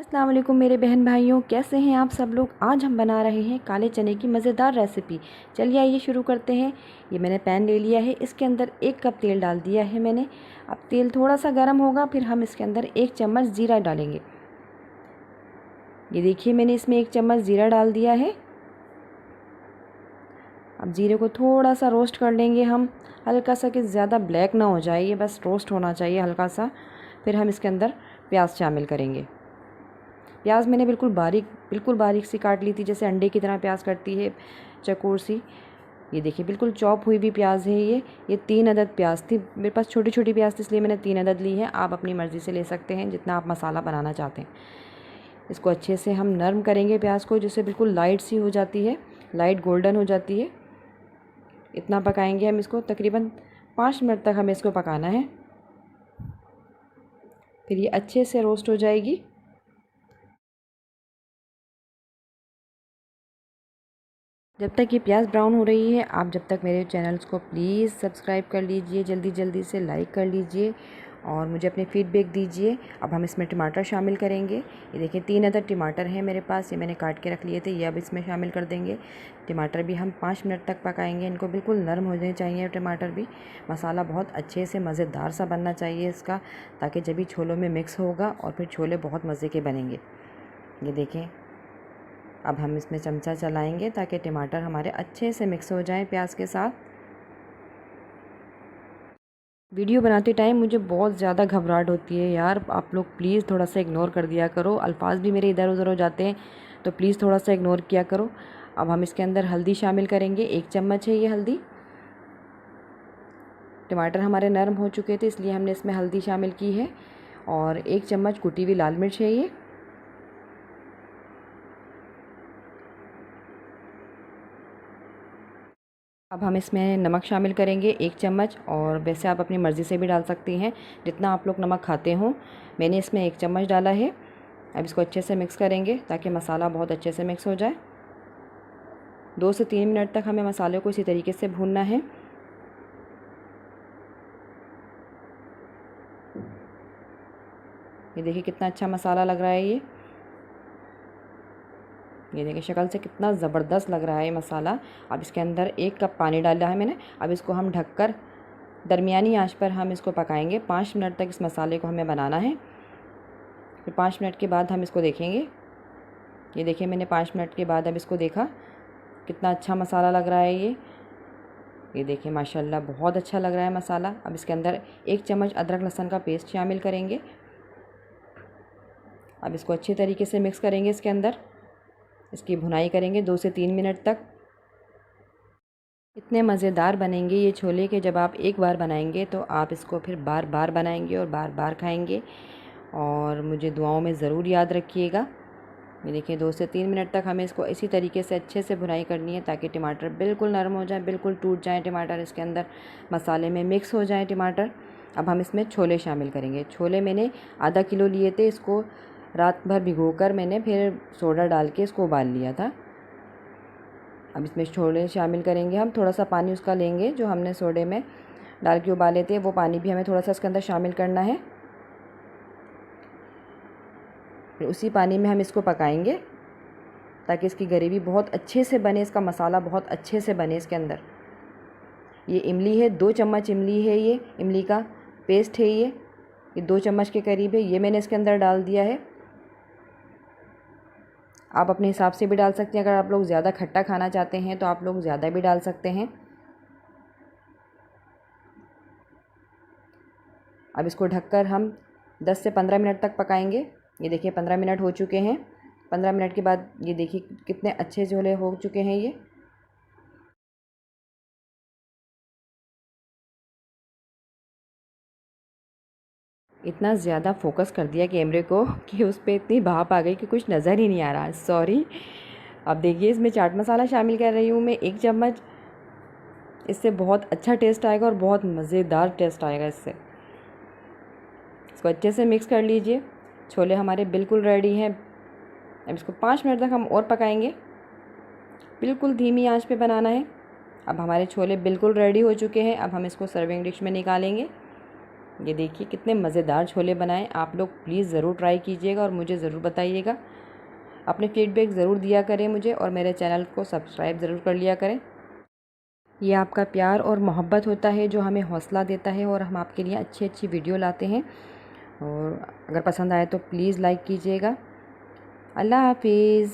अस्सलाम वालेकुम मेरे बहन भाइयों, कैसे हैं आप सब लोग। आज हम बना रहे हैं काले चने की मज़ेदार रेसिपी। चलिए आइए शुरू करते हैं। ये मैंने पैन ले लिया है, इसके अंदर 1 कप तेल डाल दिया है मैंने। अब तेल थोड़ा सा गर्म होगा, फिर हम इसके अंदर 1 चम्मच ज़ीरा डालेंगे। ये देखिए मैंने इसमें 1 चम्मच ज़ीरा डाल दिया है। अब ज़ीरे को थोड़ा सा रोस्ट कर लेंगे हम, हल्का सा, कि ज़्यादा ब्लैक ना हो जाए, ये बस रोस्ट होना चाहिए हल्का सा। फिर हम इसके अंदर प्याज शामिल करेंगे। प्याज मैंने बिल्कुल बारीक सी काट ली थी, जैसे अंडे की तरह प्याज कटती है, चकोर सी। ये देखिए बिल्कुल चॉप हुई भी प्याज है ये 3 अदद प्याज थी। मेरे पास छोटी छोटी प्याज थी, इसलिए मैंने 3 अदद ली है। आप अपनी मर्ज़ी से ले सकते हैं जितना आप मसाला बनाना चाहते हैं। इसको अच्छे से हम नरम करेंगे प्याज को, जिससे बिल्कुल लाइट सी हो जाती है, लाइट गोल्डन हो जाती है। इतना पकाएंगे हम इसको, तकरीबन 5 मिनट तक हमें इसको पकाना है। फिर ये अच्छे से रोस्ट हो जाएगी। जब तक ये प्याज ब्राउन हो रही है, आप जब तक मेरे चैनल्स को प्लीज़ सब्सक्राइब कर लीजिए, जल्दी जल्दी से लाइक कर लीजिए और मुझे अपने फीडबैक दीजिए। अब हम इसमें टमाटर शामिल करेंगे। ये देखिए 3 अदद टमाटर हैं मेरे पास, ये मैंने काट के रख लिए थे, ये अब इसमें शामिल कर देंगे। टमाटर भी हम 5 मिनट तक पकाएंगे, इनको बिल्कुल नरम होने चाहिए टमाटर भी। मसाला बहुत अच्छे से मज़ेदार सा बनना चाहिए इसका, ताकि जब भी छोलों में मिक्स होगा और फिर छोले बहुत मज़े के बनेंगे। ये देखें, अब हम इसमें चमचा चलाएंगे ताकि टमाटर हमारे अच्छे से मिक्स हो जाएं प्याज के साथ। वीडियो बनाते टाइम मुझे बहुत ज़्यादा घबराहट होती है यार, आप लोग प्लीज़ थोड़ा सा इग्नोर कर दिया करो, अल्फाज भी मेरे इधर उधर हो जाते हैं, तो प्लीज़ थोड़ा सा इग्नोर किया करो। अब हम इसके अंदर हल्दी शामिल करेंगे, 1 चम्मच है ये हल्दी। टमाटर हमारे नरम हो चुके थे, इसलिए हमने इसमें हल्दी शामिल की है। और 1 चम्मच कुटी हुई लाल मिर्च है ये। अब हम इसमें नमक शामिल करेंगे, 1 चम्मच, और वैसे आप अपनी मर्ज़ी से भी डाल सकती हैं जितना आप लोग नमक खाते हों। मैंने इसमें 1 चम्मच डाला है। अब इसको अच्छे से मिक्स करेंगे ताकि मसाला बहुत अच्छे से मिक्स हो जाए। 2 से 3 मिनट तक हमें मसाले को इसी तरीके से भूनना है। ये देखिए कितना अच्छा मसाला लग रहा है ये देखिए शक्ल से कितना ज़बरदस्त लग रहा है ये मसाला। अब इसके अंदर 1 कप पानी डाला है मैंने। अब इसको हम ढककर दरमियानी आंच पर हम इसको पकाएंगे। 5 मिनट तक इस मसाले को हमें बनाना है। फिर 5 मिनट के बाद हम इसको देखेंगे। ये देखिए मैंने 5 मिनट के बाद अब इसको देखा, कितना अच्छा मसाला लग रहा है ये देखिए माशाल्लाह बहुत अच्छा लग रहा है मसाला। अब इसके अंदर 1 चम्मच अदरक लहसुन का पेस्ट शामिल करेंगे। अब इसको अच्छे तरीके से मिक्स करेंगे, इसके अंदर इसकी भुनाई करेंगे 2 से 3 मिनट तक। इतने मज़ेदार बनेंगे ये छोले कि जब आप एक बार बनाएंगे तो आप इसको फिर बार बार बनाएंगे और बार बार खाएंगे। और मुझे दुआओं में ज़रूर याद रखिएगा। ये देखिए 2 से 3 मिनट तक हमें इसको इसी तरीके से अच्छे से भुनाई करनी है, ताकि टमाटर बिल्कुल नरम हो जाए, बिल्कुल टूट जाए टमाटर, इसके अंदर मसाले में मिक्स हो जाए टमाटर। अब हम इसमें छोले शामिल करेंगे। छोले मैंने आधा किलो लिए थे, इसको रात भर भिगोकर मैंने फिर सोडा डाल के इसको उबाल लिया था। अब इसमें छोले शामिल करेंगे हम। थोड़ा सा पानी उसका लेंगे जो हमने सोडे में डाल के उबाले थे, वो पानी भी हमें थोड़ा सा इसके अंदर शामिल करना है। फिर उसी पानी में हम इसको पकाएंगे ताकि इसकी ग्रेवी बहुत अच्छे से बने, इसका मसाला बहुत अच्छे से बने इसके अंदर। ये इमली है, 2 चम्मच इमली है, ये इमली का पेस्ट है ये 2 चम्मच के करीब है, ये मैंने इसके अंदर डाल दिया है। आप अपने हिसाब से भी डाल सकते हैं, अगर आप लोग ज़्यादा खट्टा खाना चाहते हैं तो आप लोग ज़्यादा भी डाल सकते हैं। अब इसको ढककर हम 10 से 15 मिनट तक पकाएंगे। ये देखिए 15 मिनट हो चुके हैं। 15 मिनट के बाद ये देखिए कितने अच्छे छोले हो चुके हैं ये। इतना ज़्यादा फोकस कर दिया कैमरे को कि उस पर इतनी भाप आ गई कि कुछ नज़र ही नहीं आ रहा, सॉरी। अब देखिए इसमें चाट मसाला शामिल कर रही हूँ मैं, 1 चम्मच। इससे बहुत अच्छा टेस्ट आएगा और बहुत मज़ेदार टेस्ट आएगा इससे। इसको अच्छे से मिक्स कर लीजिए। छोले हमारे बिल्कुल रेडी हैं। अब इसको 5 मिनट तक हम और पकाएंगे, बिल्कुल धीमी आंच पे बनाना है। अब हमारे छोले बिल्कुल रेडी हो चुके हैं। अब हम इसको सर्विंग डिश में निकालेंगे। ये देखिए कितने मज़ेदार छोले बनाए। आप लोग प्लीज़ ज़रूर ट्राई कीजिएगा और मुझे ज़रूर बताइएगा। अपने फीडबैक ज़रूर दिया करें मुझे और मेरे चैनल को सब्सक्राइब ज़रूर कर लिया करें। ये आपका प्यार और मोहब्बत होता है जो हमें हौसला देता है और हम आपके लिए अच्छी अच्छी वीडियो लाते हैं। और अगर पसंद आए तो प्लीज़ लाइक कीजिएगा। अल्लाह हाफिज़।